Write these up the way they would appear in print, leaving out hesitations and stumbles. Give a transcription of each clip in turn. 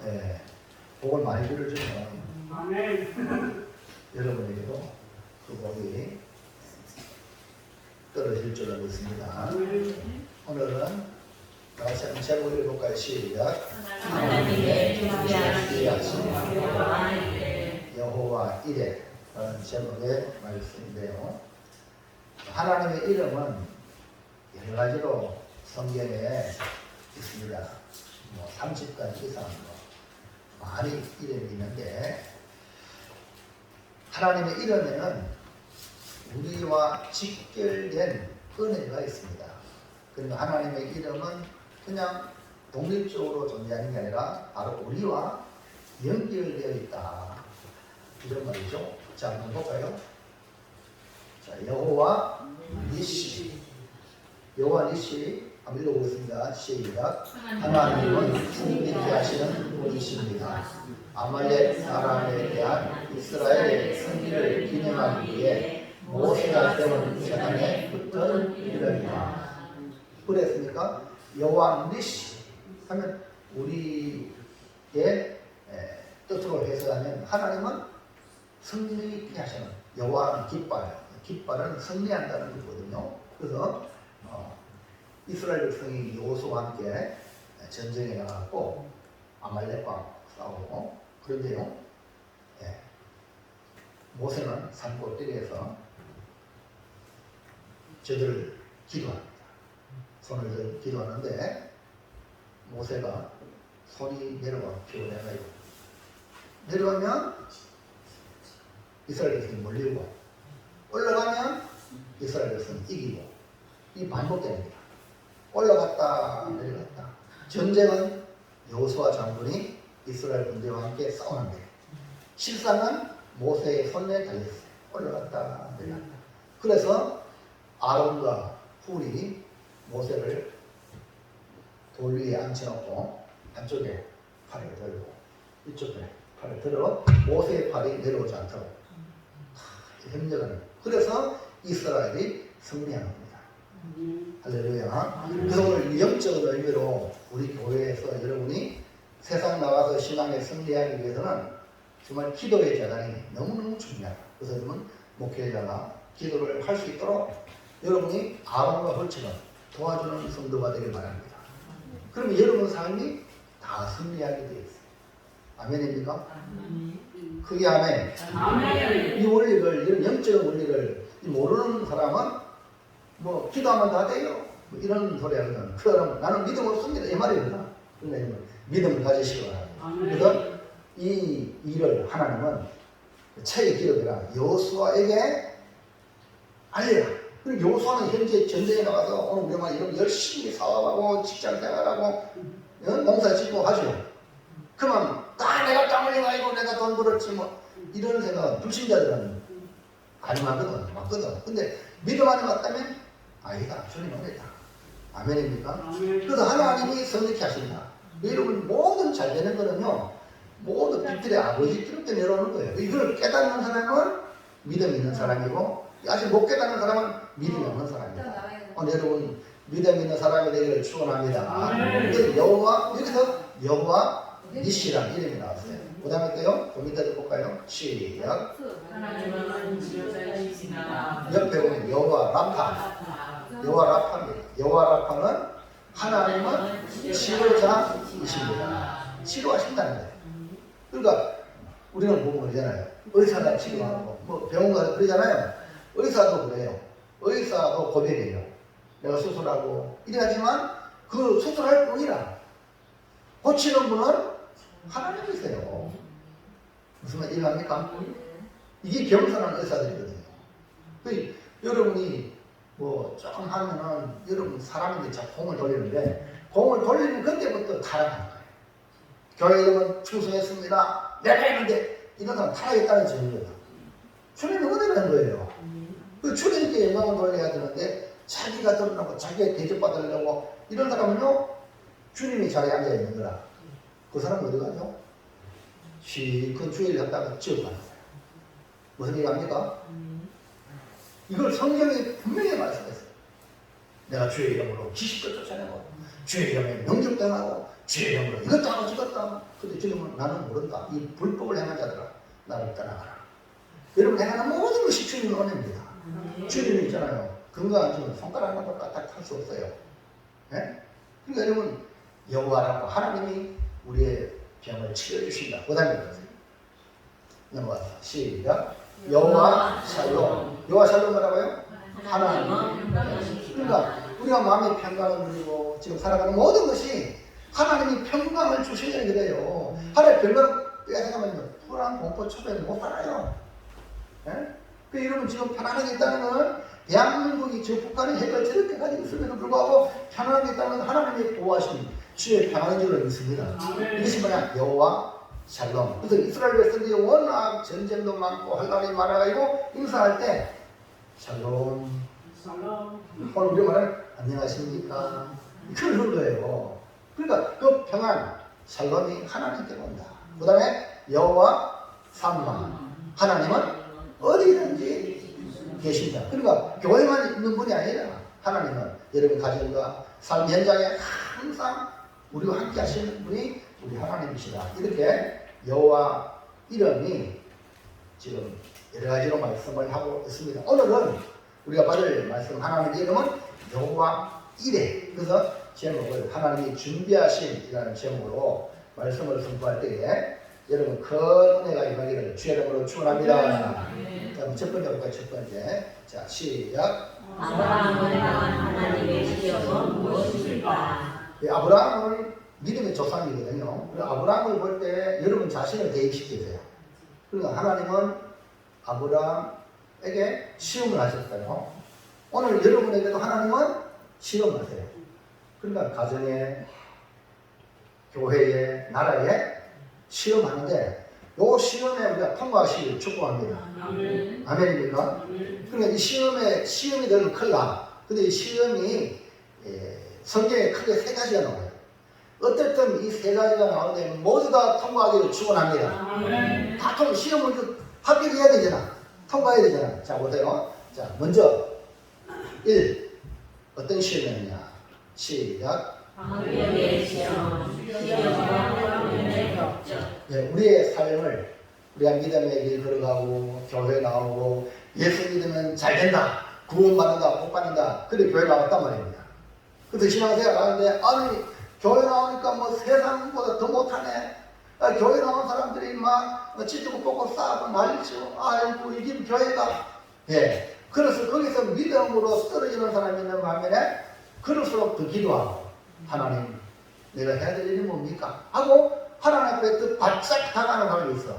네, 복을 많이 빌어주면 여러분에게도 그 복이 떨어질 줄 믿습니다. 오늘은 다시 한번 제목을 읽어볼까요? 시작. 하나님의 존귀하신 여호와 이레 라는 제목의 말씀인데요. 하나님의 이름은 여러 가지로 성경에 있습니다. 30가지 이상 많이 이름이 있는데, 하나님의 이름에는 우리와 직결된 은혜가 있습니다. 그러니까 하나님의 이름은 그냥 독립적으로 존재하는 게 아니라 바로 우리와 연결되어 있다, 이런 말이죠. 자, 한번 볼까요? 자, 여호와 니시. 여호와 니시 한번 읽어보겠습니다. 시작. 하나님은 승리케 하시는 분이십니다. 아말렉 사람에 대한 이스라엘의 승리를 기념하기 위해 모세가 세운 재단에 붙은 이름이다. 그랬습니까? 여호와 니시 하면 우리의 뜻으로 해석하면 하나님은 승리케 하시는, 여호와는 깃발, 깃발은 승리한다는 거거든요. 그래서 이스라엘 백성이 여호수아와 함께 전쟁에 나갔고 아말렉과 싸우고, 그런데요, 모세는 산 꼭대기에서 저들을 기도합니다. 손을 들고 기도하는데 모세가 손이 내려와 피곤해가지고 내려가면 이스라엘 백성이 몰리고 올라가면 이스라엘 백성이 이기고, 이 반복됩니다. 올라갔다 내려갔다. 전쟁은 여호수아 장군이 이스라엘 군대와 함께 싸우는데 실상은 모세의 손에 달렸어요. 올라갔다 내려갔다. 그래서 아론과 훌이 모세를 돌 위에 앉혀놓고 한쪽에 팔을 들고 이쪽에 팔을 들어 모세의 팔이 내려오지 않도록 협력하는. 그래서 이스라엘이 승리하는 겁니다. 할렐루야. 그래서 오늘 영적인 의미로 우리 교회에서 여러분이 세상 나가서 신앙에 승리하기 위해서는 정말 기도의 재단이 너무너무 중요하다. 그래서 여러분 목회자가 기도를 할 수 있도록 여러분이 아론과 홀처럼 도와주는 성도가 되길 바랍니다. 그러면 여러분 삶이 다 승리하게 되어 있어요. 아멘입니까? 그게 아멘. 이 원리를, 이런 영적인 원리를 모르는 사람은 뭐 기도하면 다 돼요, 뭐 이런 소리 하거든. 그 사람은 나는 믿음 없습니다, 이 말입니다. 그러니까 믿음을 가지시기 바랍니다. 그래서 이 일을 하나님은 책의 기록이라 여호수아에게 알려라. 그리고 여호수아는 현재 전쟁에 나가서 오늘 우리만 이런 열심히 사업하고 직장 생활하고 농사 짓고 하죠. 그러면 내가 땀 흘려가지고 내가 돈 벌었지 뭐 이런 생각은 불신자들은 가능하거든, 맞거든. 근데 믿음 안에 맞다면 아니다, 주님 오겠다. 아멘입니까? 그래서 하나님이 성립케 하신다. 여러분 모든 잘 되는 거는요, 모두 빛들의 아버지 기록때 내려오는 거예요. 이걸 깨닫는 사람은 믿음 있는 사람이고, 아직 못 깨닫는 사람은 믿음이 없는 사람입니다. 오늘 여러분 믿음 있는 사람이 되기를 축원합니다. 그래서 여기서 여호와 니시라는 이름이 나왔어요. 그 다음에 또요, 좀 이따 볼까요? 시작. 하나님은 지도자이시나 옆에 보면 여호와 라파. 여호와 라파입니다. 여호와 라파는 하나님은 치료자이십니다. 치료하신다는 거예요. 그러니까 우리는 보면 그러잖아요. 의사가 치료하고 뭐 병원 가서 그러잖아요. 의사도 그래요. 의사도 고백해요. 내가 수술하고 이래야지만 그 수술할 뿐이라 고치는 분은 하나님이세요. 무슨 말 이해합니까? 이게 겸손한 의사들이거든요. 여러분이 뭐 조금 하면은 여러분 사람인데 자 공을 돌리는데 공을 돌리는 그때부터 타락하는 거예요. 교회 이름은 충성했습니다, 내가 했는데 이런 사람 타락했다는 증거다. 주님은 은혜라는 거예요. 그 주님께 영광을 돌려야 되는데 자기가 드러나고 자기가 대접받으려고 이런 사람은요, 주님이 자리에 앉아 있는 거라. 그 사람은 어디 가죠? 시큰 주의를 갖다가 지어가는 거예요. 무슨 얘기합니까? 이걸 성경이 분명히 말씀했어요. 내가 주의 이름으로 귀신도 쫓아내고 주의 이름에 명령당하고 주의 이름으로 이것도 하고 저것도 하고. 근데 주님은 나는 모른다. 이 불법을 행한 자들아 나를 떠나가라. 여러분 행하는 모든 것이 주님의 은혜입니다. 주님이 있잖아요. 건강한 주는 손가락 하나도 까딱할 수 없어요. 예? 그러니까 여러분 여호와라고 하나님이 우리의 병을 치료해주신다. 그 다음에 그러세요. 넘어가서 시작. 여호와 샬롬. 여호와 샬롬 뭐라고요? 하나님. 그러니까 우리가 마음의 평강을 누리고 지금 살아가는 모든 것이 하나님이 평강을 주셔야 돼요. 하나님의 평강 빼앗아가면 불안, 공포, 초조에 못 살아요. 예? 그 여러분 지금 편안하게 있다는 건 대한민국이 지금 북한이 핵을 저렇게 가지고 있음에도 불구하고 편안하게 있다는 건 하나님의 보호하신 주의 평안인 줄로 믿습니다. 이것이 뭐냐? 여호와 샬롬. 그래서 이스라엘 백성들이 워낙 전쟁도 많고 환란이 많아가지고 인사할 때 샬롬. 오늘 우리가 말하는 안녕하십니까? 그런 거예요. 그러니까 그 평안, 샬롬이 하나님께 온다. 그 다음에 여호와 삼마. 하나님은 어디든지 계신다. 그러니까 교회만 있는 분이 아니라 하나님은 여러분 가정과 삶 현장에 항상 우리와 함께 하시는 분이 우리 하나님이시다. 이렇게 여호와 이름이 지금 여러 가지로 말씀을 하고 있습니다. 오늘은 우리가 받을 말씀 하나님의 이름은 여호와 이레. 그래서 제목을 하나님이 준비하신이라는 제목으로 말씀을 선포할 때에 여러분 큰 은혜가 임하기를 주의 이름으로 축원합니다. 그럼 첫 번째 볼까요? 첫 번째. 자 시작. 아브라함을 향한 하나님의 시험은 무엇입니까? 아브라함은 믿음의 조상이거든요. 아브라함을 볼 때 여러분 자신을 대입시키세요. 그러니까 하나님은 아브라함에게 시험을 하셨어요. 오늘 여러분에게도 하나님은 시험하세요. 그러니까 가정에, 교회에, 나라에 시험하는데 이 시험에 우리가 통과하시길 축복합니다. 아멘입니까? 그러니까 이 시험이 되면 큰일 나. 근데 이 시험이 성경에 크게 세 가지가 나와요. 어쨌든 이 세 가지가 나오는데 모두 다 통과하기를 축원합니다. 다 시험을 합격해야 되잖아. 통과해야 되잖아. 자 보세요. 자 먼저 1. 어떤 시험이었냐. 시작. 방법의 시험, 시험과 훈련의 격정. 네, 우리의 삶을 우리가 믿음의 길 걸어가고 교회 나오고 예수 믿으면 잘 된다. 구원받는다. 복받는다. 그래 교회 나왔단 말입니다. 그래서 신앙생활 하는데 아니 교회 나오니까 뭐 세상보다 더 못하네. 교회 나온 사람들이 막 찢고 뽑고 싸고 난리치고 아이고 이게 교회가. 예. 그래서 거기서 믿음으로 떨어지는 사람이 있는 반면에 그럴수록 더 기도하고 하나님 내가 해야 될 일이 뭡니까? 하고 하나님 앞에 또 바짝 다가가는 사람이 있어.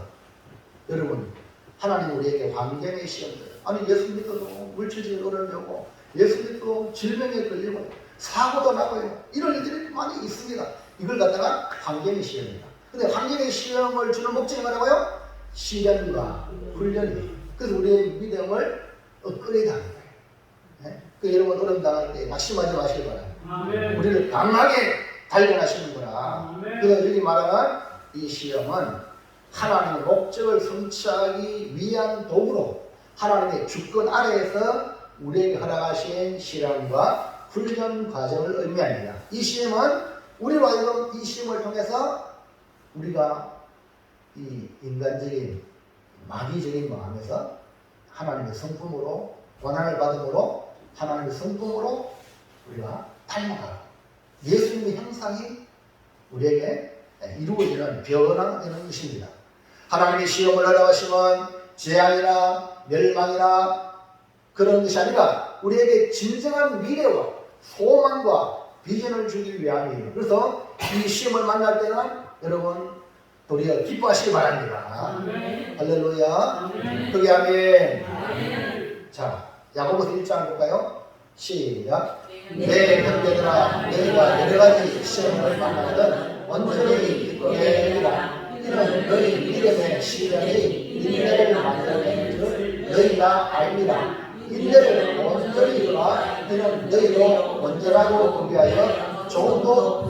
여러분 하나님 우리에게 환경의 시험들 아니 예수 믿어도 물질적인 어려움이 오고 예수 믿어도 질병에 걸리고 사고도 나고요. 이런 일들이 많이 있습니다. 이걸 갖다가 환경의 시험입니다. 근데 환경의 시험을 주는 목적이 뭐라고요? 시련과 훈련이. 그래서 우리의 믿음을 업그레이드 하는 거예요. 네? 그 여러분 어려움 당할 때 낙심하지 마시기 바랍니다. 우리를 강하게 단련하시는구나. 그래서 여기 말하는 이 시험은 하나님의 목적을 성취하기 위한 도구로 하나님의 주권 아래에서 우리에게 허락하신 시련과 훈련 과정을 의미합니다. 이 시험은 우리로 하여금 이 시험을 통해서 우리가 이 인간적인 마귀적인 마음에서 하나님의 성품으로 권한을 받음으로 하나님의 성품으로 우리가 닮아가고 예수님의 형상이 우리에게 이루어지는 변화가 되는 것입니다. 하나님의 시험을 허락하시면 재앙이나 멸망이나 그런 것이 아니라 우리에게 진정한 미래와 소망과 비전을 주기 위함이에요. 그래서 이 시험을 만날 때는 여러분 도리어 기뻐하시기 바랍니다. 할렐루야. 그게 아멘. 자, 야고보서 1장 볼까요? 시작. 내 형제들아 너희가 여러가지 시험을 만나거든 온전히 기쁘게 여기라. 이는 너희 믿음의 시련이 인내를 만들어내는 줄 너희가 알미라. 인내를 온전히 이루라. 이는 너희도 온전하고 건비하여 좋은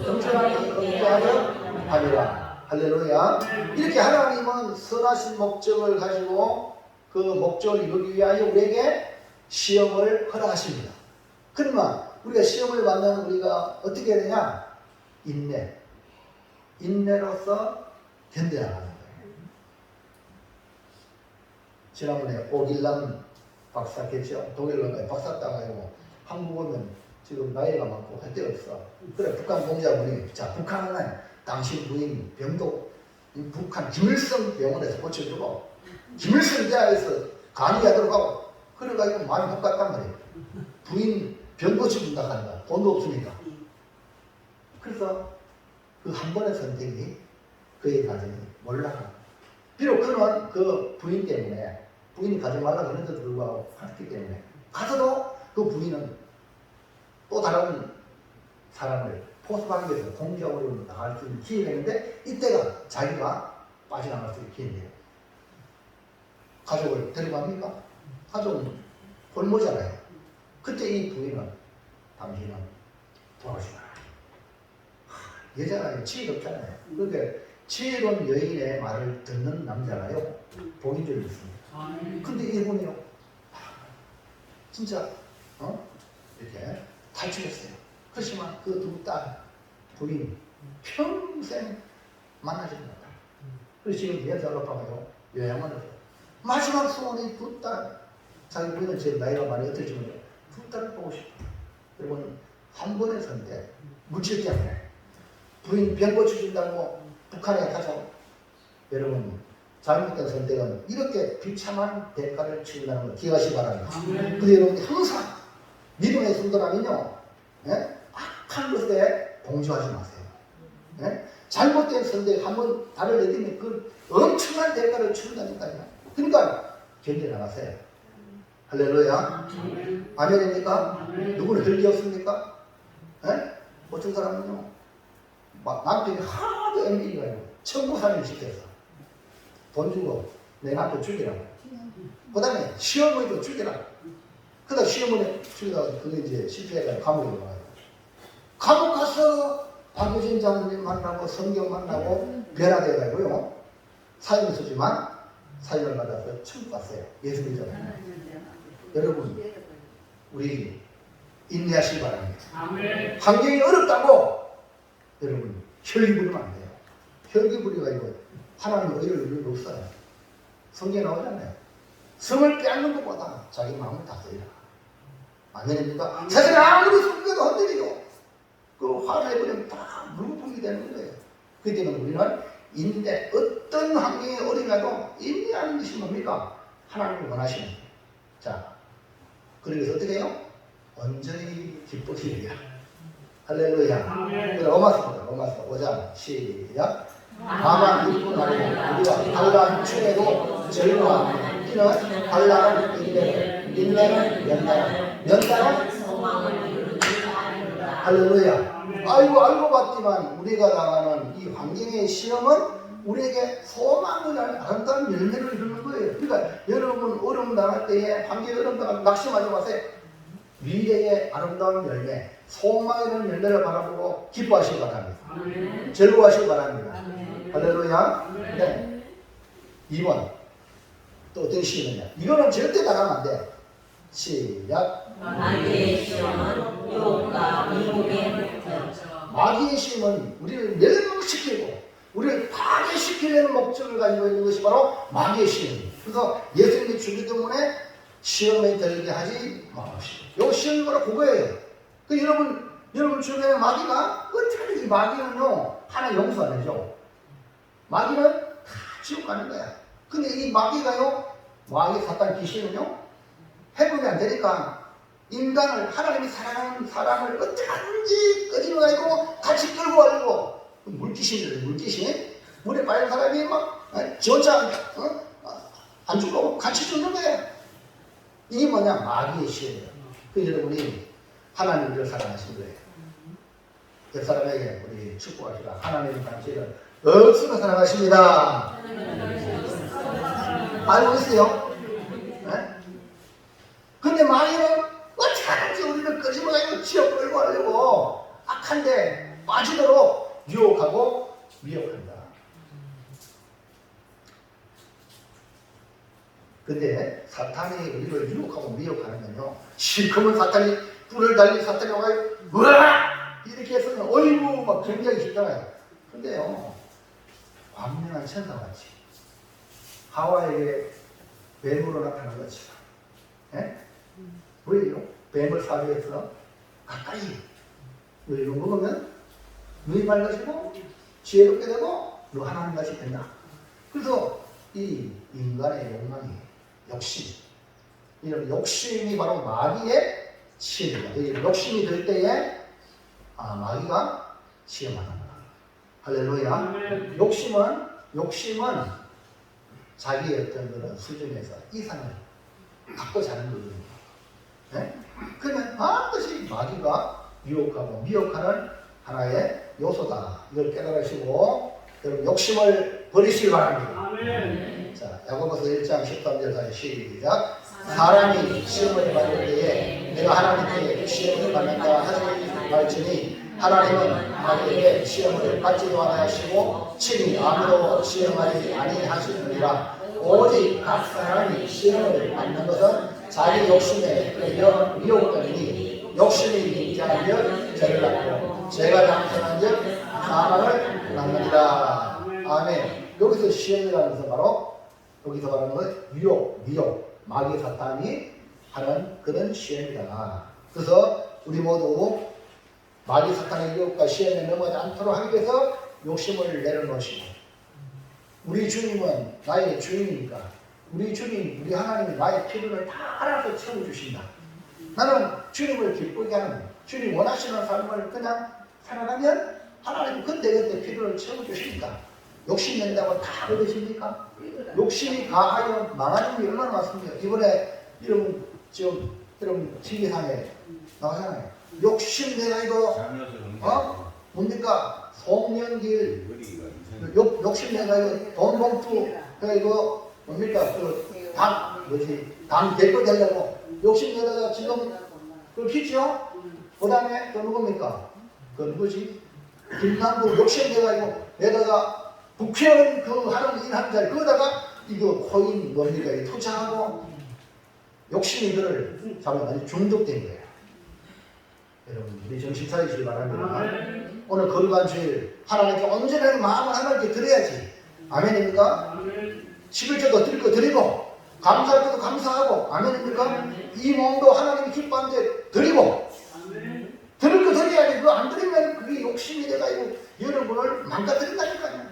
정결하게 건비하여 함이라. 할렐루야. 이렇게 하나님은 선하신 목적을 가지고 그 목적을 이루기 위하여 우리에게 시험을 허락하십니다. 그러면 우리가 시험을 받는 우리가 어떻게 해야 되냐? 인내로서 견뎌나가는 거예요. 지난번에 오길남 박사겠죠. 독일로 박사 따가지고 한국 오면 지금 나이가 많고 할 데 없어. 그래 북한 공자분이 자 북한은 당신 부인 병도 북한 김일성 병원에서 고쳐주고 김일성 대학에서 강의하도록 하고 그래가지고 많이 못 갔단 말이에요. 부인 병 고쳐준다 하는 거야. 돈도 없으니까. 그래서 그 한 번의 선택이 그의 가정이 몰락한. 비록 그는 그 부인 때문에 부인이 가지 말라고 그런데도 불구하고 갔기 때문에 가서도 그 부인은 또 다른 사람을 포섭하기 위해서 공격으로 나갈 수 있는 기회가 있는데 이때가 자기가 빠져나갈 수 있는 기회인데요. 가족을 데려갑니까? 가족은 홀모잖아요. 그때 이 부인은 당신은 돌아오지 마라. 여자가 지혜롭잖아요. 그러니까 지혜로운 여인의 말을 듣는 남자가요 복인 줄 믿습니다. 근데 이분이요 진짜 이렇게 탈출했어요. 그렇지만 그 두 딸 부인 평생 만나지 못했다. 그래서 지금 여자로 봐요 요양원을 해요. 마지막 소원이 두 딸 자기 부인은 지금 나이가 많이 어떨지 모르겠어요. 두 딸을 보고 싶어. 여러분 한 번의 선택 물질 때문에 부인 병 고쳐준다고 북한에 가서 여러분 잘못된 선택은 이렇게 비참한 대가를 치른다는 걸 기억하시기 바랍니다. 근데 여러분이 항상 믿음의 순도라면요 악한 것에 동조하지 마세요. 잘못된 선택 한번 발을 내딛으면 그 엄청난 대가를 치른다니까요. 그러니까 견뎌나가세요. 할렐루야. 아멘입니까? 누구는 혈기였습니까? 어떤 사람은요 남편이 하도 엠비가요 청구살인을 시켜서 돈 주고 내 남편 죽이라고. 그 다음에 시어머니도 죽이라고. 그러다 시어머니 죽이다가 그게 이제 실패해가지고 감옥에 들어가요. 감옥 가서 박유진 장로님 만나고 성경 만나고 변화돼가지고요 사인을 쓰지만 사인을 받아서 천국 갔어요. 예수 믿잖아요. 여러분 우리 인내하시기 바랍니다. 환경이 어렵다고 여러분 혈기 부리면 안 돼요. 혈기 부리가지고 하나님 의를 이룰 수 없어요. 성경에 나오잖아요. 성을 빼앗는 것보다 자기 마음을 다스리라. 아멘입니까? 세상에 아무리 성경도 흔들리고 그 화를 해버리면 다 물거품이 되는 거예요. 그렇기 때문에 우리는 인내, 어떤 환경이 어려워도 인내하는 것이 뭡니까? 하나님을 원하시는 거예요. 자, 그래서 어떻게 해요? 온전히 기쁘시리라. 할렐루야. 그래, 로마서입니다. 로마서 5장 시작. 다만 이뿐 아니고 우리가 환난 중에도 즐거워하는 이는 환난은 인내를, 인내는 연단을, 연단은 소망을 이루는 아니라. 할렐루야. 알고 봤지만 우리가 당하는 이 환경의 시험은 우리에게 소망을 아름다운 열매를 이루는 거예요. 그러니까 여러분 어려움 당할 때에 환경이 어려움 당할 때 낙심하지 마세요. 미래의 아름다운 열매, 소망의 열매를 바라보고 기뻐하시기 바랍니다. 즐거워하시기 바랍니다. 할렐루야. 네. 2번 또 어떤 시험이냐. 이거는 절대 당하면 안 돼. 시작. 마귀의 시험은 유혹과 미혹의 목적. 마귀의 시험은 우리를 멸망시키고 우리를 파괴시키려는 목적을 가지고 있는 것이 바로 마귀의 시험입니다. 그래서 예수님이 주기 때문에 시험에 들게 하지 마십시오. 요 시험이 바로 그거예요. 그 여러분 주변에 마귀가 어떻게 이 마귀는요 하나 용서 안 해줘. 마귀는 다 지옥 가는 거야. 근데 이 마귀가요 마귀 사탄 귀신은요 해보면 안 되니까 인간을 하나님이 사랑하는 사람을 어떻게 하는지 끄집어가지고 같이 끌고 가려고 물귀신이래요. 물귀신 물에 빠진 사람이 막 지원자 안 죽고 같이 죽는 거야. 이게 뭐냐 마귀의 시험이에요. 그래서 여러분이 하나님을 사랑하신 거예요. 옆 사람에게 우리 축복하시라. 하나님의 당신을 억수로 사랑하십니다. 알고 있어요? 네? 근데 마귀는 어떻게 하는지 우리를 끄집어가지고 지옥 끌고 가려고 악한데 빠지도록 유혹하고 미혹한다. 근데 사탄이 우리를 유혹하고 미혹하면요 실컷은 사탄이 뿔을 달린 사탄이 와가지고 으악! 이렇게 해서는 어이구 막 굉장히 쉽잖아요. 근데요, 완명한 천사같이 하와에게 뱀으로 나타난 것처럼, 예? 왜요? 뱀을 사료해서 가까이 이런 거 보면 눈이 맑아지고 지혜롭게 되고 너 하나님 같이 된다. 그래서 이 인간의 욕망이 욕심, 이런 욕심이 바로 마귀의 시험입니다. 욕심이 들 때에 마귀가 시험하는 거야. 할렐루야. 욕심은 자기의 어떤 그런 수준에서 이상을 갖고자 하는 거거든요. 네? 그러면 반드시 마귀가 유혹하고 미혹하는 하나의 요소다. 이걸 깨달으시고 여러분 욕심을 버리시기 바랍니다. 자, 야고보서 1장 13절까지 시작. 사람이 시험을 받을 때에 내가 하나님께 시험을 받는다 하지 말지니 하나님은 마귀에게 시험을 받지도 않으시고 친히 아무도 시험하지 아니하시느니라. 오직 각 사람이 시험을 받는 것은 자기 욕심에 끌려 미혹되니 욕심이 있자면 죄를 낳고 죄가 장성한즉 사망을 낳느니라. 아멘. 여기서 시험이라는 것은 바로 여기서 말하는 건 미혹, 마귀 사탄이 하는 그런 시험이다. 그래서 우리 모두 마귀 사탄의 유혹과 시험에 넘어지 않도록 하기 위해서 욕심을 내려놓으시고, 우리 주님은 나의 주인이니까 우리 주님, 우리 하나님이 나의 필요를 다 알아서 채워주신다. 나는 주님을 기쁘게 하는, 주님 원하시는 삶을 그냥 살아가면 하나님은 그때그때 필요를 채워주십니다. 욕심 낸다고 다 얻으십니까? 욕심이 가하여 망하는 게 얼마나 많습니까? 이번에 여러분 TV상에 나오잖아요. 욕심 내가 이거 뭡니까? 송영길 욕심 내가 이거 돈 봉투 이거 뭡니까? 당 대표 되려고 욕심 내다가 지금 그걸 피죠? 그 다음에 또 누굽니까? 그 누구지? 김남국 욕심 내다가 국회의원 그 하는 일 하는 자리 그거다가 이거 코인 뭡니까? 이 투자하고 욕심이 그를 잡으면 중독된 거예요. 여러분 우리 정신 차리시기 바랍니다. 오늘 거룩한 주일 하나님께 온전하게 마음을 하나님께 드려야지. 아멘입니까? 11조도 드릴 거 드리고 감사할 것도 감사하고 아멘입니까? 이 몸도 하나님이 기뻐하는데 드리고 드릴 거 드려야지. 그거 안 드리면 그게 욕심이 돼가지고 여러분을 망가뜨린다니까요.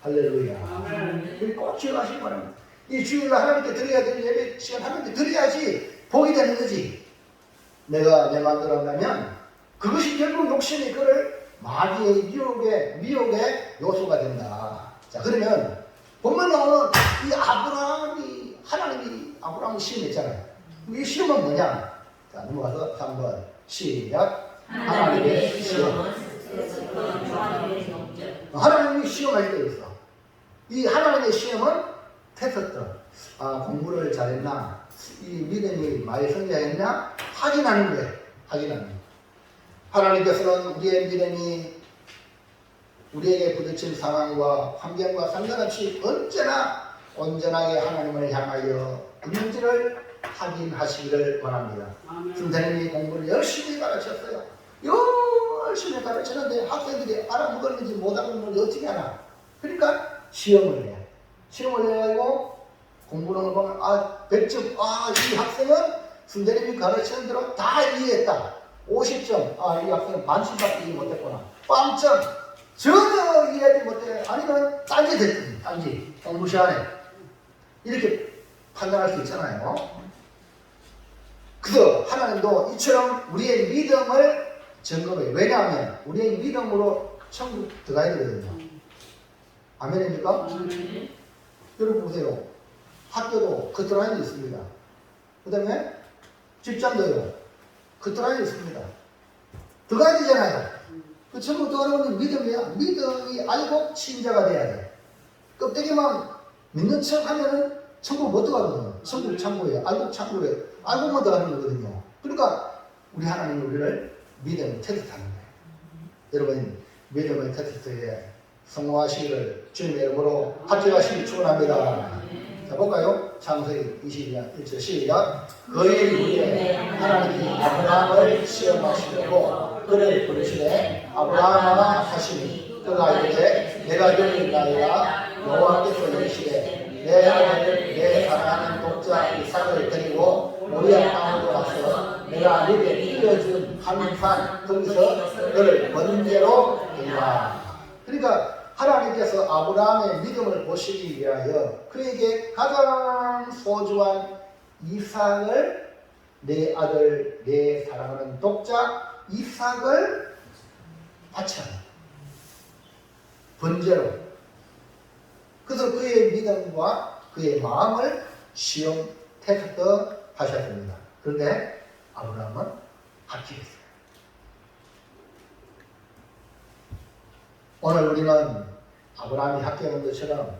할렐루야. 우리 꼭 기억하시기 바랍니다. 이 주일날 하나님께 드려야 될 예배 시간 하나님께 드려야지 복이 되는 거지. 내가 내 마음대로 한다면 그것이 결국 욕심이 그를 마귀의 미혹의 요소가 된다. 자, 그러면 보면 오늘 이 하나님이 아브라함을 시험했잖아요. 이 시험은 뭐냐? 자, 넘어가서 3번 시작. 하나님의 시험. 하나님이 시험할 때 있어. 이 하나님의 시험은 테스트. 공부를 잘했나? 이 믿음이 많이 성장했나? 확인하는 거예요. 확인하는 거예요. 하나님께서는 우리의 믿음이 우리에게 부딪힌 상황과 환경과 상관없이 언제나 온전하게 하나님을 향하여 있는지를 확인하시기를 원합니다. 선생님이 공부를 열심히 가르쳤어요. 열심히 가르쳤는데 학생들이 알아먹었는지 못 알아먹는지 어떻게 하나? 그러니까 시험을 해요. 시험을 해가지고 공부하는 걸 보면 100점, 이 학생은 선생님이 가르치는 대로 다 이해했다. 50점, 이 학생은 반씩밖에 이해 못했구나. 빵점, 전혀 이해하지 못해. 아니면 딴지 됐더니, 딴지, 무시하네. 이렇게 판단할 수 있잖아요. 그래서 하나님도 이처럼 우리의 믿음을 점검해요. 왜냐하면 우리의 믿음으로 천국 들어가야 되거든요. 아멘입니까? 여러분 보세요. 학교도 커트라인이 있습니다. 그 다음에 직장도요. 커트라인이 있습니다. 들어가야 되잖아요. 그 천국 들어가는 믿음이야. 믿음이 알고 친자가 돼야 돼. 껍데기만 믿는 척 하면은 천국 못 들어가거든요. 천국 창고에, 알곡 창고에, 알곡만 들어가는 거거든요. 그러니까 우리 하나님 우리를 믿음을 테스트하는 거예요. 여러분 믿음의 테스트에 성공하시기를 주님의 이름으로 합격하시길 축원합니다. 자 볼까요? 창세기 22장 1절 시작. 그의 후에 하나님이 아브라함을 시험하시려고 그를 부르시되 아브라함아 하시니 그가 이르되 내가 여기있나이다. 여호와께서 이르시되 내 아들 내 사랑하는 독자 이삭을 데리고 모리아 땅으로 와서 내가 네게 빌려준 한 산 거기서 그를 번제로 드리라. 그러니까 하나님께서 아브라함의 믿음을 보시기 위하여 그에게 가장 소중한 이삭을 내 아들 내 사랑하는 독자 이삭을 바쳐라. 번제로. 그래서 그의 믿음과 그의 마음을 시험 테스트 하셨습니다. 그런데 아브라함은 합격했어요. 오늘 우리는 아브라함이 합격한 것처럼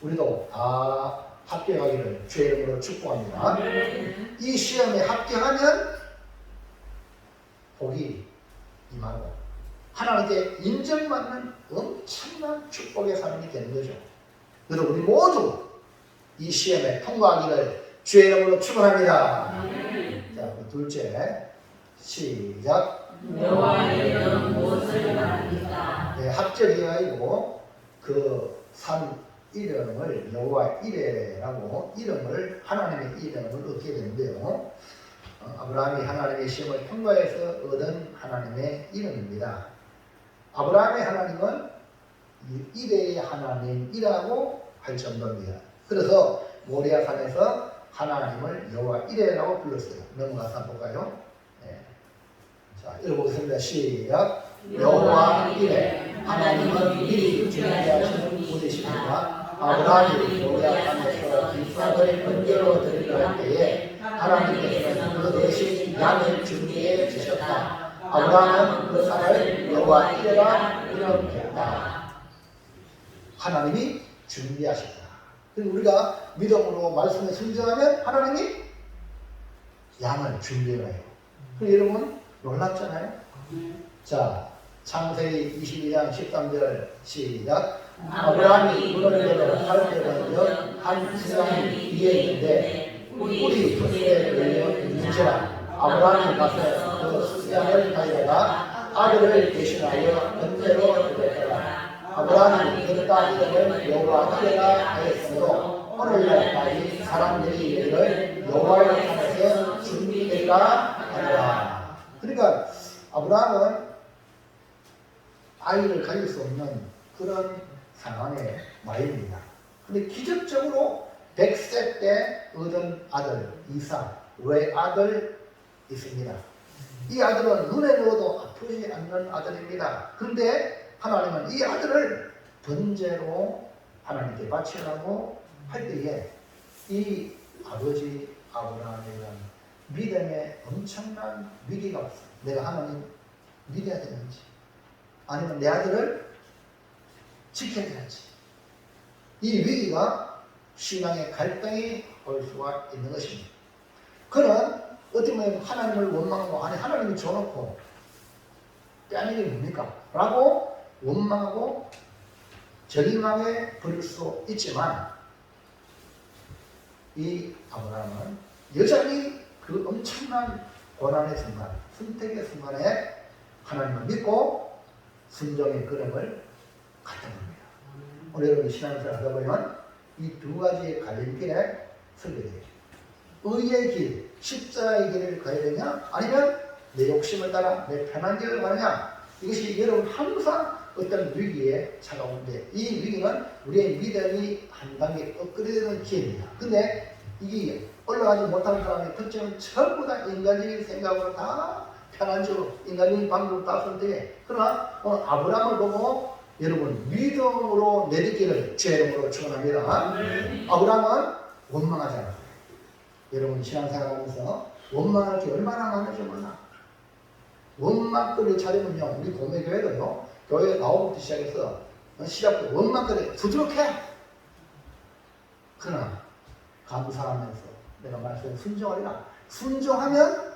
우리도 다 합격하기를 주의 이름으로 축복합니다. 이 시험에 합격하면 복이 임하고 하나님께 인정받는 엄청난 축복의 삶이 되는 거죠. 그래서 우리 모두 이 시험에 통과하기를 주의 이름으로 축원합니다. 자, 둘째 시작. 여호와의 이름 무엇을 말합니까? 네, 합격이 아니고 그 산 이름을 여호와 이레라고 이름을 하나님의 이름을 얻게 되는데요. 아브라함이 하나님의 시험을 통과해서 얻은 하나님의 이름입니다. 아브라함의 하나님은 이레의 하나님이라고 할 정도입니다. 그래서 모리아산에서 하나님을 여호와 이레라고 불렀어요. 넘어가서 한번 볼까요? 네. 자, 읽어보겠습니다. 시작. 여호와 이레 하나님은 미리 준비하신 분이시니까 아브라함이 모리아산에서 이삭을 번제로 드리려 할 때에 하나님께서는 그 대신 양을 준비해 주셨다. 아브라함은 그 산을 여호와 이레라 이름했다. 하나님이 준비하셨다. 그리고 우리가 믿음으로 말씀에 순종하면 하나님이 양을 준비해요. 그럼 여러분 놀랍잖아요. 자, 창세기 22장 13절 시작. 아브라함이 문을 열어 칼을 던져 한 수양이 위에 있는데 뿔이 돛에 걸려 있는지라. 아브라함이 가서 그 수양을 가져다가 아들을 대신하여 번제로 드렸더라. 아브라함이 그 땅 이름을 여호와 이레라 하였으므로 오늘날까지 사람들이 이르기를 여호와의 산에서 준비되리라 하더라. 그러니까 아브라함은 아이를 가질 수 없는 그런 상황의 마입니다. 그런데 기적적으로 100세 때 얻은 아들 이삭 외아들 있습니다. 이 아들은 눈에 넣어도 아프지 않는 아들입니다. 그런데 하나님은 이 아들을 번제로 하나님께 바치라고 할 때에 이 아버지 아브라함에는 믿음의 엄청난 위기가 없어요. 내가 하나님 믿어야 되는지 아니면 내 아들을 지켜야 되는지. 이 위기가 신앙의 갈등이 올 수가 있는 것입니다. 그는 어떻게 보면 하나님을 원망하고 아니 하나님이 줘놓고 빼앗는 게 뭡니까? 라고 원망하고 적임하게 버릴 수 있지만 이 아브라함은 여전히 그 엄청난 고난의 순간, 선택의 순간에 하나님을 믿고 순종의 걸음을 갔던 겁니다. 오늘 여러분 신앙생활 하다 보면 이 두 가지의 갈림길에 서게 돼요. 의의 길, 십자가의 길을 가야 되냐? 아니면 내 욕심을 따라 내 편한 길을 가느냐? 이것이 여러분 항상 어떤 위기에 찾아오는데 이 위기는 우리의 믿음이 한 단계 엇갈리는 기회입니다. 근데 이게 올라가지 못하는 사람의 특징은 전부 다 인간적인 생각으로 다 편한 쪽으로 인간적인 방법으로 다 선택해. 그러나 오늘 아브라함을 보고 여러분 믿음으로 내딛기를 주의 이름으로 축원합니다. 아브라함은 원망하지 않았어요. 여러분 신앙생활하면서 원망할 게 얼마나 많은지 몰라. 원망거리를 차리면요 우리 공매교회도요 교회 나오부터 시작해서 시작부터 원망거리 부족해. 그러나 감사하면서 내가 말씀에 순종하리라. 순종하면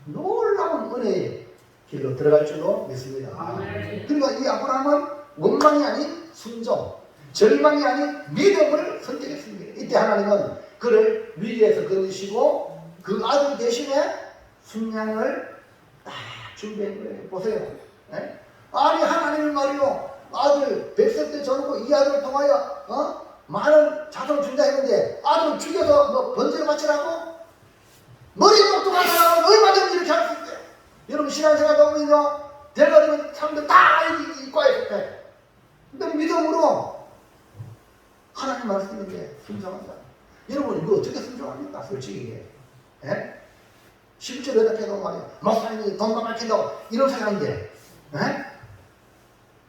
놀라운 은혜의 길로 들어갈 줄로 믿습니다. 그러니까 이 아브라함은 원망이 아닌 순종, 절망이 아닌 믿음을 선택했습니다. 이때 하나님은 그를 위기에서 건지시고 그 아들 대신에 순양을 딱 준비한 거예요. 보세요. 예? 아니 하나님은 말이요 아들 100세 때 저러고 이 아들을 통하여 많은 자손을 준다 했는데 아들을 죽여서 뭐 번제를 바치라고? 머리가 똑똑한 사람은 얼마든지 이렇게 할 수 있어요. 여러분 신앙생활 보면요 대가리는 사람들 다 이과에 속해. 근데 믿음으로 하나님 말씀인데 순종한 사람. 여러분 이거 어떻게 순종합니까? 솔직히 예? 실제로 대답해도 말이야 목사님이 돈만 밝힌다고 이런 사람인데 예?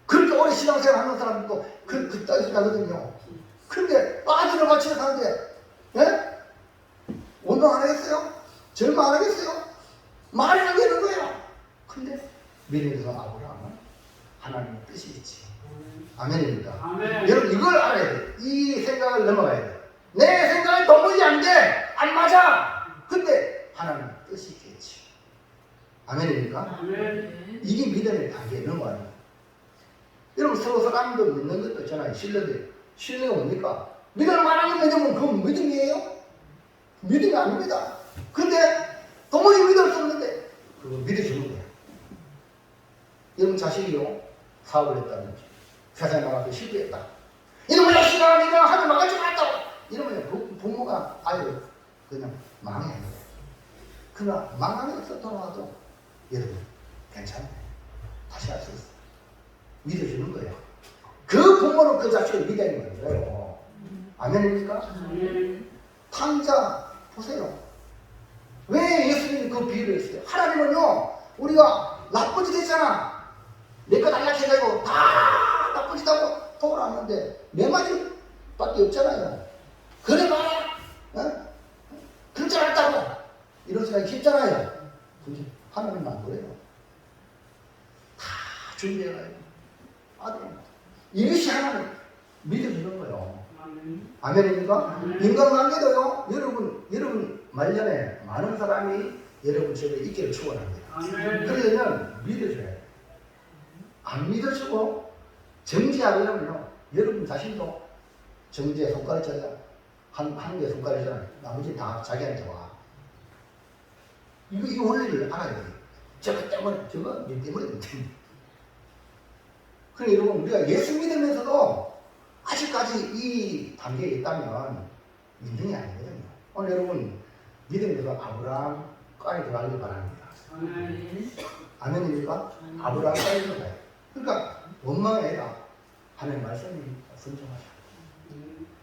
그렇게 오래 신앙생활 하는 사람도 그 따위서 가거든요. 근데 아들을 바치러 가는데 예? 운동 안 하겠어요? 절망 안 하겠어요? 말이 안 되는 거예요. 근데 믿음에서 아브라함은 하나님의 뜻이 있지. 아멘입니까? 아멘. 여러분 이걸 알아야 돼. 이 생각을 넘어가야 돼. 내 생각이 도무지 안 돼. 안 맞아. 근데 하나님의 뜻이 있겠지. 아멘입니까? 아멘. 이게 믿음의 단계에 넘어가는 거예요. 여러분 서로 사람도 믿는 것도 있잖아요. 신뢰가 뭡니까? 믿을 만한 믿음은 그건 믿음이에요? 믿음이 아닙니다. 근데 도무지 믿을 수 없는데 그거 믿어주는 거예요. 여러분 자식이요 사업을 했다든지 세상에 나가서 실패했다. 이러면 자식아 내가 하늘 망하지 말았다고 이러면 부모가 아유 그냥 망해야 돼. 그러나 망하면서 돌아와도 여러분 괜찮아요. 다시 할 수 있어요. 믿어주는 거예요. 그 부모는 그 자식을 믿어야 되는 거예요. 아멘입니까? 아멘. 탕자 보세요. 왜 예수님이 그 비유를 했어요? 하나님은요 우리가 나쁜 짓 했잖아. 내 것 안락해가지고 다 나쁜 짓 하고 돌아왔는데 내 말이 밖에 없잖아요. 그래 봐라 그럴 줄 알았다고 이런 생각이 깊잖아요. 근데 하나님은 안 그래요. 다 준비해가지고 아들 이것이 하나님 믿어주는 거예요. 아멘. 아멘입니까? 인간관계도요 여러분 말년에 많은 사람이 여러분 집에 있기를 축원합니다. 아멘. 그러려면 믿어줘야 돼요. 안 믿어주고 정지하려면요 여러분 자신도 정지에 손가락잖아요. 한 개 손가락이잖아요. 나머지 다 자기한테 와. 이거 원리를 알아야 돼요. 저거 때문에 저거 니 때문에 그래 여러분 우리가 예수 믿으면서도 아직까지 이 단계에 있다면 믿음이 아니거든요. 오늘 여러분 믿음에서 아브라함까지 들어가길 바랍니다. 아멘. 아멘입니까? 아브라함까지 들어가요. 그러니까 원망이 아니라 하나님 말씀이 순종하자.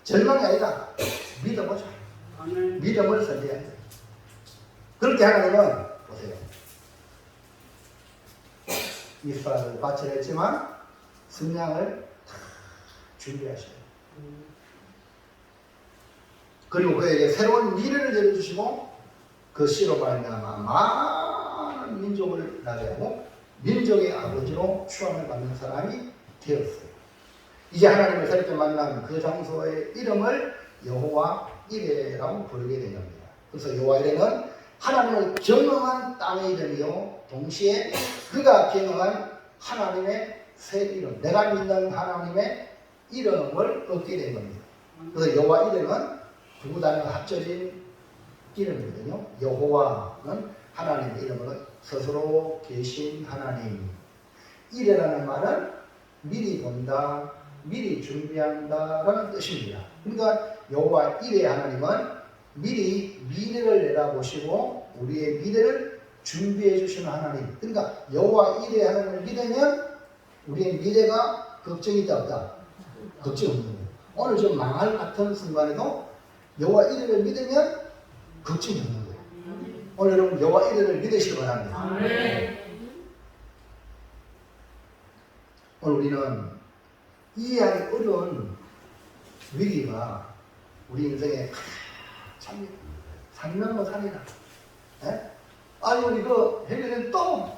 절망이 아니라 믿어보자. 아멘. 믿음을 선택해야 돼. 그렇게 하나님은 보세요. 이스라엘을 바쳐냈지만 승량을 준비하셔요. 그리고 그에게 새로운 미래를 열어주시고 그 씨로 말미암아 많은 민족을 나게 하고 민족의 아버지로 추앙을 받는 사람이 되었어요. 이제 하나님을 새롭게 만난 그 장소의 이름을 여호와 이레라고 부르게 된 겁니다. 그래서 여호와 이레는 하나님을 경험한 땅의 이름이요 동시에 그가 경험한 하나님의 새 이름, 내가 믿는 하나님의 이름을 얻게 된 겁니다. 그래서 여호와 이레는 두 단어가 합쳐진 이름이거든요. 여호와는 하나님의 이름으로 스스로 계신 하나님. 이레라는 말은 미리 본다, 미리 준비한다라는 뜻입니다. 그러니까 여호와 이레 하나님은 미리 미래를 내다보시고 우리의 미래를 준비해 주시는 하나님. 그러니까 여호와 이레 하나님을 믿으면 우리의 미래가 걱정이 있다 없다? 걱정 없는 거예요. 오늘 좀 망할 같은 순간에도 여호와 이레를 믿으면 걱정이 없는 거예요. 오늘 여러분 여호와 이레를 믿으시기 바랍니다. 아멘. 오늘 우리는 이해하기 어려운 위기가 우리 인생에 참 산 넘어 산이다. 아니 이거 해결은 또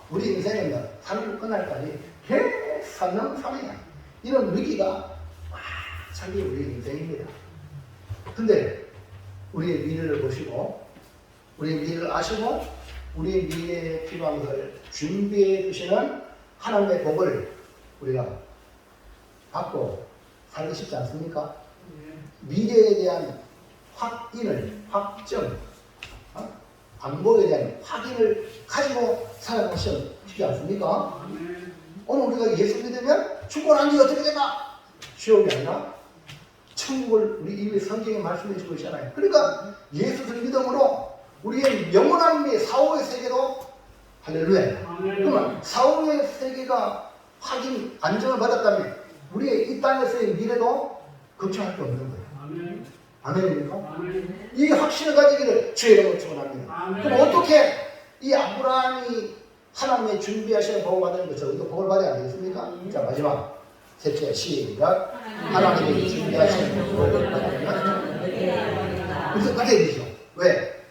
우리 인생은 산으로 끝날까지 계속 산 넘어 산이야. 이런 위기가 참이 우리 인생입니다. 근데 우리의 미래를 보시고 우리의 미래를 아시고 우리의 미래에 필요한 것을 준비해 주시는 하나님의 복을 우리가 받고 살기 쉽지 않습니까? 미래에 대한 확정, 방법에 대한 확인을 가지고 살아가는 시험 쉽지 않습니까? 아멘. 오늘 우리가 예수 믿으면 축복한 게 어떻게 되나? 쉬움이 아니라 천국을 우리 이미 성경에 말씀해 주고 있잖아요. 그러니까 예수를 믿음으로 우리의 영원한 미 사후의 세계도 할렐루야. 아멘. 그러면 사후의 세계가 확인, 안정을 받았다면 우리의 이 땅에서의 미래도 걱정할 게 없는 거예요. 아멘. 아멘입니까? 아멘. 이 확신을 가지기를 주의 이름으로 축원합니다. 아멘. 그럼 어떻게 이 아브라함이 하나님의 준비하시는 복을 받는 거죠? 이거 복을 받아야 되겠습니까? 자, 마지막 셋째 시작. 하나님이 준비하시는 복을 받으면 그래서 받아야 되죠. 왜?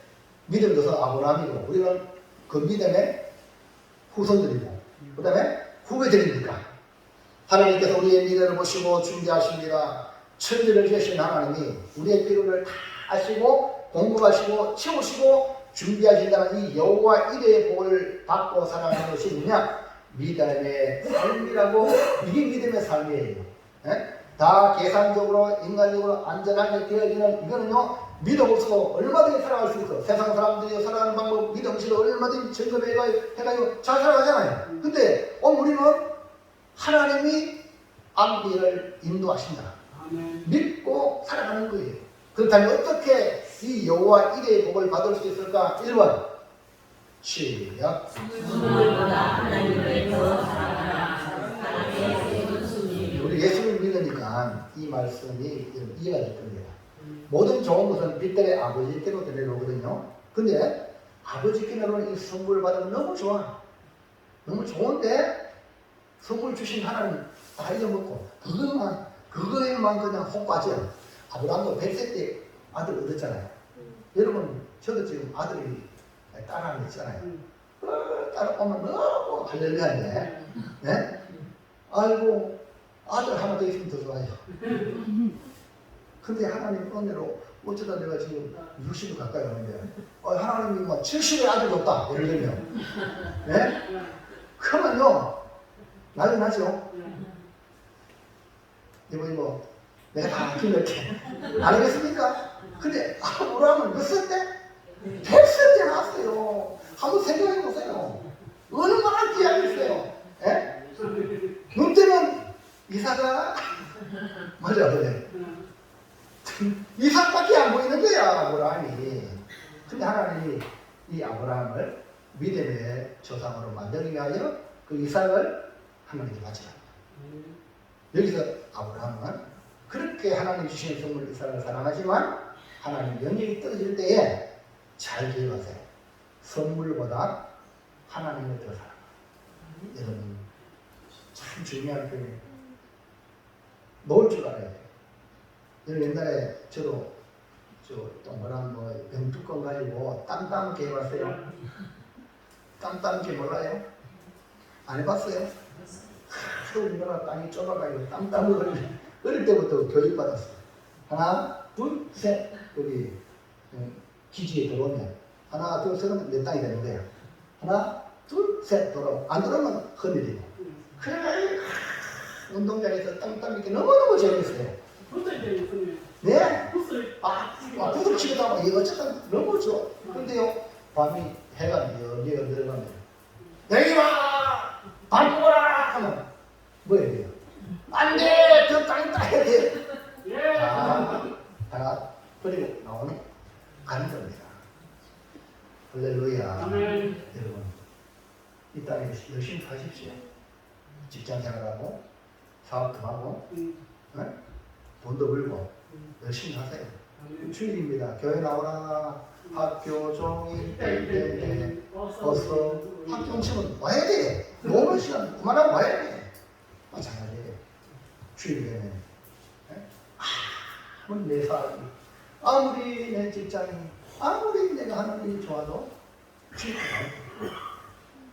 믿음도 아브라함이고 우리는 그 믿음의 후손들이고 그 다음에 후배들이니까 하나님께서 우리의 미래를 보시고 준비하십니다. 천지를 지으신 하나님이 우리의 필요를 다 아시고 공급하시고 채우시고 준비하신다는 이 여호와 이레의 복을 받고 살아가는 것이 뭐냐? 믿음의 삶이라고. 이게 믿음의 삶이에요. 예? 다 계산적으로 인간적으로 안전하게 되어지는 이거는요 믿음 없어도 얼마든지 살아갈 수 있어. 세상 사람들이 살아가는 방법 믿음 없이도 얼마든지 즐겁해가지고 잘 살아가잖아요. 근데 우리는 하나님이 앞길을 인도하신다. 아멘. 믿고 살아가는 거예요. 그렇다면 어떻게 이 여호와 이레의 복을 받을 수 있을까? 1번 시작. 우리 예수를 믿으니까 이 말씀이 이해가 될 겁니다. 모든 좋은 것은 빛들의 아버지께로 내려오거든요. 근데 아버지께로는 이 선물을 받으면 너무 좋아. 너무 좋은데 선물 주신 하나님 다 잊어먹고 그거에만 그냥 혹 빠져. 아브라함도 100세 때 아들 얻었잖아요. 여러분 저도 지금 아들이 딸 하나 있잖아요. 딸 오면 너무 할렐루야인데 네? 아이고 아들 하나 더 있으면 더 좋아요. 근데 하나님 은혜로 어쩌다 내가 지금 60을 가까이 가는데 하나님이 막 70의 아들 줬다 예를 들면 네? 그러면요 난리 나죠. 이번에 뭐 내가 다 기억할게 안 하겠습니까? 근데 아브라함은 몇 살 때? 100살 때 나왔어요. 한번 생각해 보세요. 얼마나 귀하겠어요. 예? 눈 뜨면 이삭아 맞아 그래. 이삭밖에 안 보이는 거야 아브라함이. 근데 하나님이 이 아브라함을 믿음의 조상으로 만들기 위하여 그 이삭을 하나님께 바치라. 여기서 아브라함은 그렇게 하나님 주시는 선물 이삭을 사랑하지만 하나님 영역이 떨어질 때에 잘 기억하세요. 선물보다 하나님을 더 사랑합니다. 여러분 참 중요한 표현이에요. 놓을 줄 알아야 돼요. 옛날에 저도 동그란 병뚜껑 가지고 땅 따먹기 해봤어요. 땅 따먹기 몰라요? 안 해봤어요? 우리나라 땅이 좁아가지고 땅 따먹기 어릴 때부터 교육받았어. 하나, 둘, 셋 여기 기지에 들어오면 하나, 둘, 셋은 내 땅이 되는 거야. 하나, 둘, 셋 돌아오고 안 들어오면 흔들리고. 그래 운동장에서 땅 따먹기 너무너무 재밌어요. 네? 부들 치기도 하고 이거 어쨌든 너무 좋아. 근데요 밤이 해가 여기가 들어가면 내기마 밥 먹어라 하면 뭐 해야 돼요? 안돼 저 땅 따야 돼. 다 버리고 나오네 가는 겁니다. 할렐루야. 아멘. 여러분 이 땅에 열심히 사십시오. 직장 생활하고 사업도 하고 네? 돈도 벌고 열심히 하세요. 주일입니다. 교회 나오라. 학교 종일 때 어서 학교 치면 와야 돼. 노는 시간 그만하고 와야 돼. 마찬가지예요. 주일에는 아무리 내 사업이 아무리 내 직장이 아무리 내가 하는 일이 좋아도 주일 가요.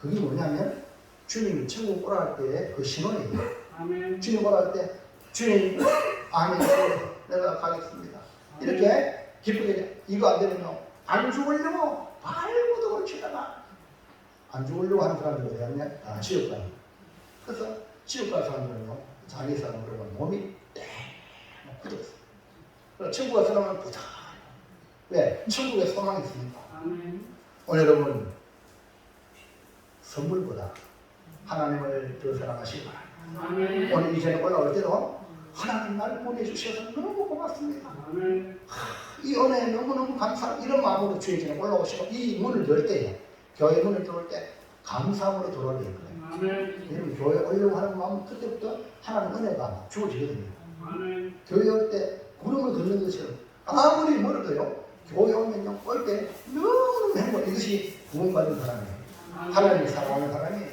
그게 뭐냐면 주님이 천국 오라 할 때 그 신호예요. 아멘. 주님 오라 할 때 주님 아멘 내가 가겠습니다. 이렇게 기쁘게 이거 안 되면요 안 죽으려고 발구덕을 치다가 안 죽으려고 하는 사람들 어디 갔냐? 지옥 가요. 그래서 지옥 갈 사람들은요 자기 사람으로 몸이 땡 굳었어. 그래서 천국 갈 사람은 부자. 왜? 천국에 소망이 있으니까. 아멘. 오늘 여러분 선물보다 하나님을 더 사랑하시기 바랍니다. 아멘. 오늘 이전에 올라올 때도 하나님 날 보내주셔서 너무 고맙습니다. 아멘. 이 은혜에 너무너무 감사, 이런 마음으로 주의 전에 올라오시고 이 문을 열 때에, 교회 문을 들어올 때 감사함으로 들어오게 되거든요. 아멘. 여러분 교회 오려고 하는 마음 그때부터 하나님 은혜가 주어지거든요. 아멘. 교회 올 때 구름을 걷는 것처럼 아무리 멀어도요 교회 오면요 올 때 너무 행복. 이것이 구원받은 사람이에요. 하나님을 사랑하는 사람이에요.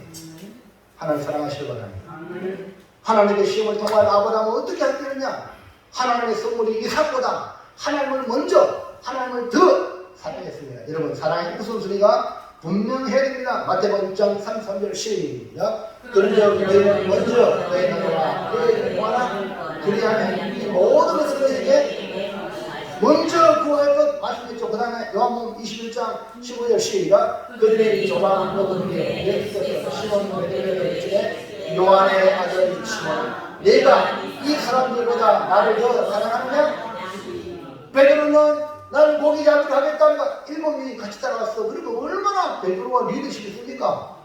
하나님 사랑하시기 바랍니다. 아멘. 하나님의 시험을 통한 아브라함은 어떻게 할 때느냐? 하나님의 선물이 이삭보다 하나님을 먼저, 하나님을 더 사랑했습니다. 여러분 사랑의 우선순위가 분명해야 됩니다. 마태복음 6장 33절 시작. 그런즉 너희는 먼저 너희 나라와 너희 영화나 그리하면 이 모든 것을 너희에게 먼저 구할 것 말씀했죠. 그 다음에 요한복음 21장 15절 시작. 그들이 조망을 먹은 게 예수께서 시몬 베드로에게 주에 요한의 아들 시몬 내가 이 사람들보다 나를 더 사랑하느냐? 베드로는 나는 고기 잡으러 가겠다니까 7명이 같이 따라왔어. 그리고 얼마나 베드로가 리더십이 있습니까?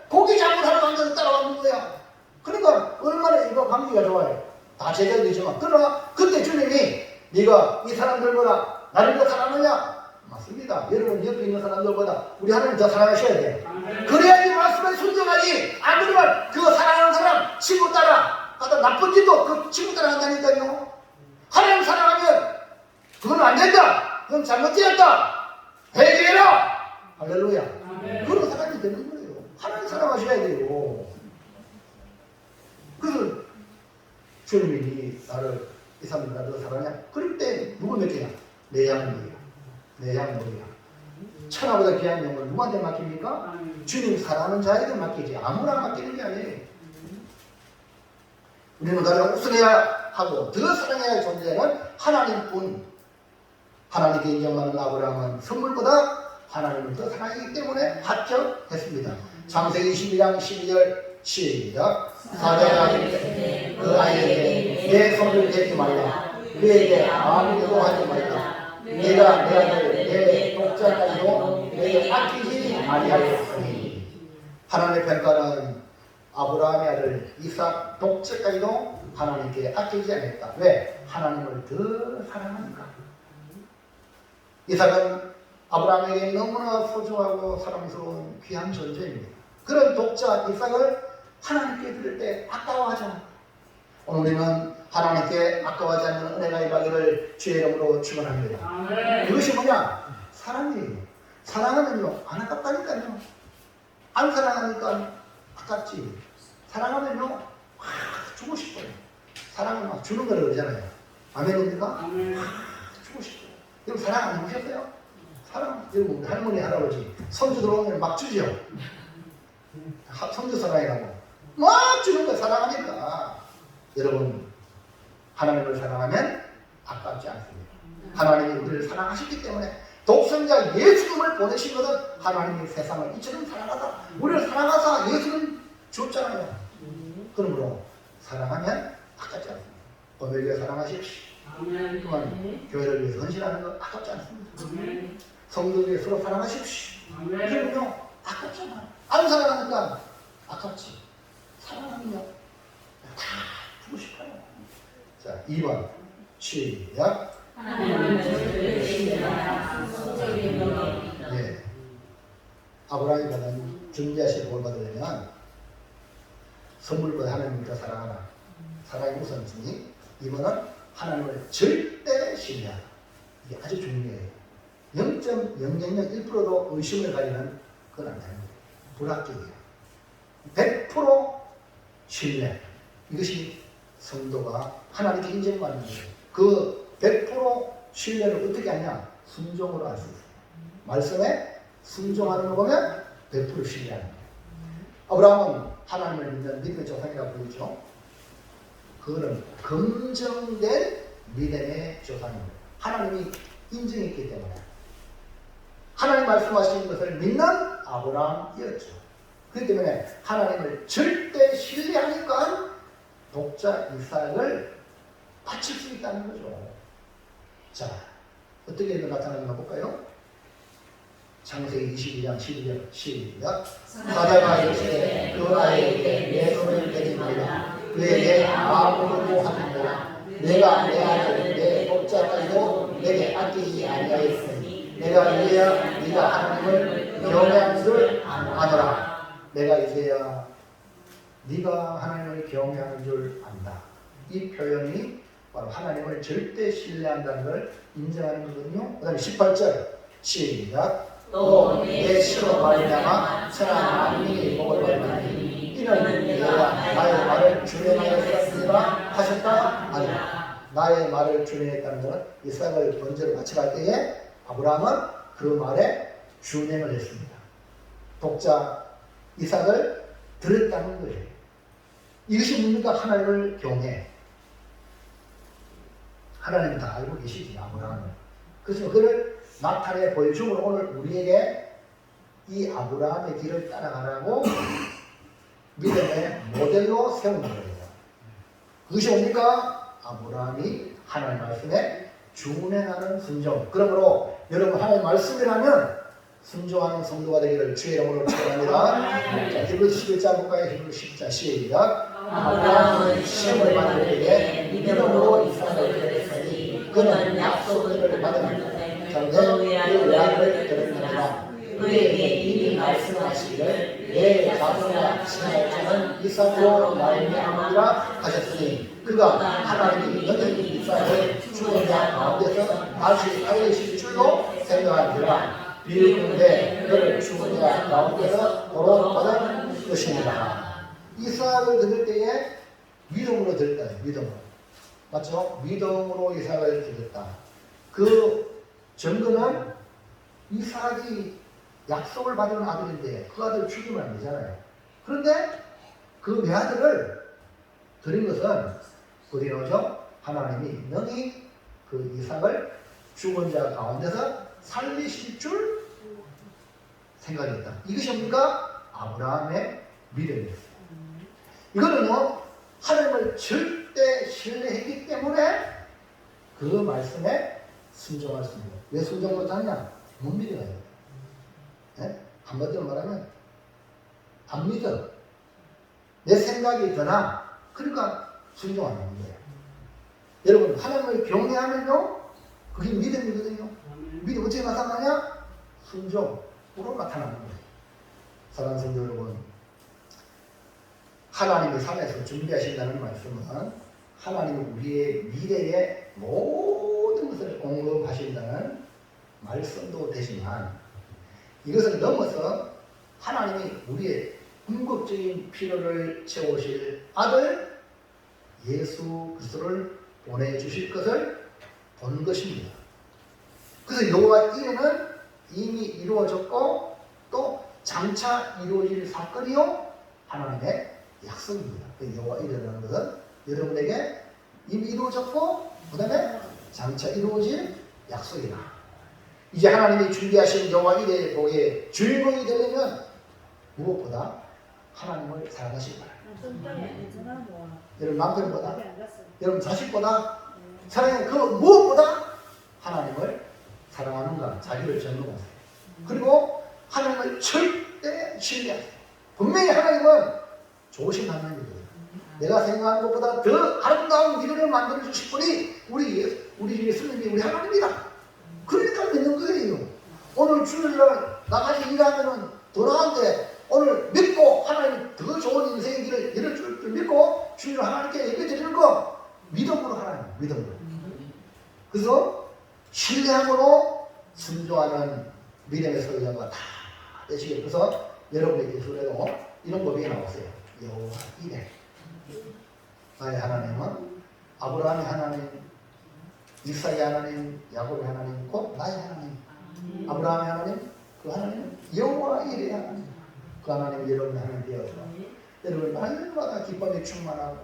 고기 잡으러 하러 간다고 따라왔는 거야. 그러니까 얼마나 이거 관계가 좋아요. 다 제자들이지만 그러나 그때 주님이 네가 이 사람들보다 나를 더 사랑하느냐? 맞습니다. 여러분 옆에 있는 사람들보다 우리 하나님 더 사랑하셔야 돼요. 그래야 이 말씀에 순종하지. 안 그러면 그 사랑하는 사람 친구 따라 가다 나쁜 짓도 그 친구 따라 한다니까요. 하나님 사랑하면 그건 안 된다. 그건 잘못되었다. 회개해라. 할렐루야. 그런 사람이 되는 거예요. 하나님 사랑하셔야 돼요. 그래서 주님이 나를 이 사람들 나를 사랑하냐? 그럴 때 누구 맡기냐? 내 양물이야. 내 양물이야. 천하보다 귀한 영을 누구한테 맡깁니까? 주님 사랑하는 자에게 맡기지 아무나 맡기는 게 아니에요. 우리는 가장 우선해야 하고 더 사랑해야 할 존재는 하나님뿐. 하나님께 인정하는 아브라함은 선물보다 하나님을 더 사랑하기 때문에 합격했습니다. 창세기 22장 12절 시작. 사자가 이르되 그 아이에게 내 손을 대지 말라. 그에게 아무것도 하지 말라. 내가 내 아들 내 독자까지도 내게 아끼지 아니하였으니. 하나님의 평가는 아브라함의 아들 이삭 독자까지도 하나님께 아끼지 않았다. 왜? 하나님을 더 사랑하니까. 이삭은 아브라함에게 너무나 소중하고 사랑스러운 귀한 존재입니다. 그런 독자 이삭을 하나님께 드릴 때 아까워하지 않는다. 오늘 우리는 하나님께 아까워하지 않는 은혜가 임하기를 주의 이름으로 축원합니다. 그것이 뭐냐? 사랑이에요. 사랑하면요 안 아깝다니까요. 안 사랑하니까 아깝지. 사랑하면요 막 주고 싶어요. 사랑은 막 주는 거라고 그러잖아요. 아멘입니까? 주고 싶어요. 여러분 사랑 안 해보셨어요? 사랑, 여러분 할머니 할아버지 손주 들어오면 막 주죠. 손주 사랑이라고 막 주는 거 사랑하니까. 여러분 하나님을 사랑하면 아깝지 않습니다. 하나님이 우리를 사랑하셨기 때문에 독생자 예수님을 보내시거든. 하나님이 세상을 이처럼 사랑하다 우리를 사랑하사 예수를 줬잖아요. 그러므로 사랑하면 아깝지 않습니다. 오늘 교회 사랑하십시오. 또한 교회를 위해서 헌신하는 거 아깝지 않습니다. 성도들이 서로 사랑하십시오. 그러면요 아깝잖아. 안 사랑하니까 아깝지. 사랑하면요 다 주고 싶어요. 자 2번 시작. 네. 아브라함이 받은 존재하신 복을 받으려면 선물보다 하나님을 더 사랑하라. 사랑의 우선순위. 2번은 하나님을 절대 신뢰하라. 이게 아주 중요해요. 0.001%도 의심을 가지는 그건 안 됩니다. 불합격이에요. 100% 신뢰. 이것이 성도가 하나님께 인정받는 거예요. 그 100% 신뢰를 어떻게 하냐? 순종으로 할 수 있어요. 말씀에 순종하는 거 보면 100% 신뢰하는 거예요. 아브라함은 하나님을 믿는 믿음의 조상이라고 부르죠. 그거는 검증된 믿음의 조상입니다. 하나님이 인정했기 때문에 하나님 말씀하시는 것을 믿는 아브라함이었죠. 그렇기 때문에 하나님을 절대 신뢰하니까 독자 이삭을 바칠 수 있다는 거죠. 자, 어떻게 나타나는가 볼까요? 창세기 22장 12절 시작. 사자가 이르시되 그 아이에게 내 손을 대지마라. 그에게 아무것도 하느니라. 내가 내 아들 내 독자까지도 내게 아끼지 아니하였으니 내가 이제야 네가 하나님을 경외하는 줄 아노라. 내가 이제야 네가 하나님을 경외하는 줄 안다. 이 표현이 바로 하나님을 절대 신뢰한다는 걸 인정하는 거거든요. 그 다음에 18절 시작. 또 내 시로 말미암아 천하 만민이 복을 받으니 이는 내가 나의 말을 준행하였으리라 하셨다 아니라. 나의 말을 준행했다는 것은 이삭을 번제로 바쳐갈 때에 아브라함은 그 말에 준행을 했습니다. 독자 이삭을 들었다는 거예요. 이것이 뭡니까? 하나님을 경외. 하나님 다 알고 계시지, 아브라함은. 그래서 그를 나타내 보여줌으로 오늘 우리에게 이 아브라함의 길을 따라가라고 믿음의 모델로 세우는 거예요. 그것이 뭡니까? 아브라함이 하나님 말씀에 준행하는 순종. 그러므로 여러분 하나님 말씀이라면 순종하는 성도가 되기를 주의 이름으로 축원합니다. 히브리서 11장 볼까요? 히브리서 10장 시작. 아브라함은 시험을 받을 때에 믿음으로 이삭을 드렸으니 그는 약속을 받은 전에 그 외아를 드렸느니라. 그에게 이미 말씀하시기를 내 자손과 친할 자는 이삭으로 말미암으리라 하셨으니 그가 하나님이 너희 이삭을 죽은 자 가운데서 다시 살리실 줄로 생각하니라. 비유컨대 그를 죽은 자 가운데서 도로 받은 것입니다. 이삭을 드릴 때에 믿음으로 드렸다. 믿음으로. 맞죠? 믿음으로 이삭을 드렸다. 그 증거는 이삭이 약속을 받은 아들인데 그 아들을 죽이면 안 되잖아요. 그런데 그 외아들을 드린 것은 어디 나오죠? 하나님이 능히 그 이삭을 죽은 자 가운데서 살리실 줄 생각했다. 이것이 뭡니까? 아브라함의 믿음이었어요. 이거는요, 하나님을 절대 신뢰했기 때문에 그 말씀에 순종할 수 있는 거예요. 왜 순종 못하느냐? 못 믿어요. 네? 한마디로 말하면 안 믿어. 내 생각이 드나? 그러니까 순종 안 하는 거예요. 여러분, 하나님을 경외하면요, 그게 믿음이거든요. 믿음 어떻게 나타나냐? 순종으로 나타나는 거예요. 사랑하는 성도 여러분, 하나님의 삶에서 준비하신다는 말씀은 하나님이 우리의 미래의 모든 것을 공급하신다는 말씀도 되지만 이것을 넘어서 하나님이 우리의 궁극적인 필요를 채우실 아들 예수 그리스도를 보내주실 것을 본 것입니다. 그래서 여호와 이레는 이미 이루어졌고 또 장차 이루어질 사건이요 하나님의 약속입니다. 여호와 이레라는 것은 여러분에게 이미 이루어졌고 그 다음에 장차 이루어질 약속이다. 이제 하나님이 준비하신 여호와 이레의 복의 주인공이 되려면 무엇보다 하나님을 사랑하시기 바랍니다. 여러분 남편보다 여러분 자식보다 사랑해 그 무엇보다 하나님을 사랑하는가 자기를 전능하세요. 그리고 하나님을 절대 신뢰하세요. 분명히 하나님은 좋으신 하나님이거든요. 내가 생각하는 것보다 더 아름다운 미래를 만들어 주실 분이 우리 예수님이 우리 하나님이다. 그러니까 믿는 거예요. 오늘 주일날 나가서 일하면은 더 나은데 오늘 믿고 하나님 더 좋은 인생의 길을 열어줄 줄 믿고 주일날 하나님께 예배 드리는 거 믿음으로 하나님 믿음으로. 그래서 신뢰함으로 순종하는 믿음의 소유자가 다 되시게. 그래서 여러분의 예술에도 이런 법이 나오세요. 여호와 이레. 나의 하나님은 아브라함의 하나님, 이삭의 하나님, 야곱의 하나님, 곧 나의 하나님. 아브라함의 하나님, 그 하나님은 여호와 이레 하나님. 그 하나님은 여러분의 하나님 되어서 여러분 날마다 기쁨이 충만하고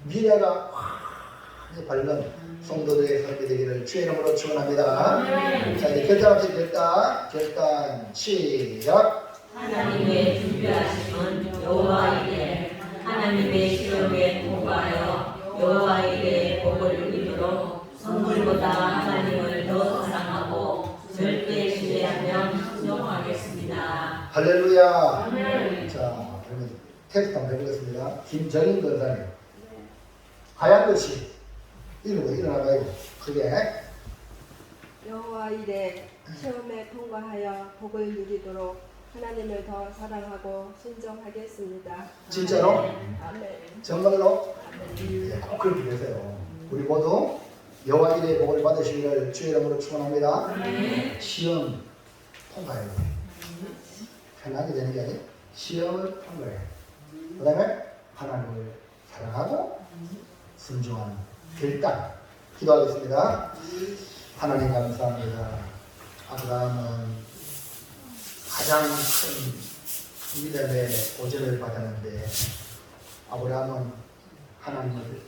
미래가 확 밝은 성도들의 삶이 되기를 주의 이름으로 축원합니다. 자, 이제 결단 시작. 하나님의 준비하심은 여호와 이레 하나님의 시험에 통과하여 여호와 이레의 복을 이루도록 선물보다 하나님을 더 사랑하고 절대 신뢰하며 순종하겠습니다. 할렐루야. 아멘. 자, 그러면 테스트 한번 해보겠습니다. 김정인 권사님. 하얀 글씨 읽고 일어나봐요. 크게. 여호와 이래 시험에 통과하여 복을 누리도록 하나님을 더 사랑하고 순종하겠습니다. 진짜로? 아멘. 정말로? 예, 꼭 그렇게 되세요. 우리 모두 여호와 이래 복을 받으시기를 주의 이름으로 축원합니다. 시험 통과해요. 편하게 되는 게 아니라 시험을 통과해요. 그 다음에 하나님을 사랑하고 순종하는 결단. 기도하겠습니다. 하나님 감사합니다. 아브라함은 가장 큰 믿음의 도전을 받았는데 아브라함은 하나님을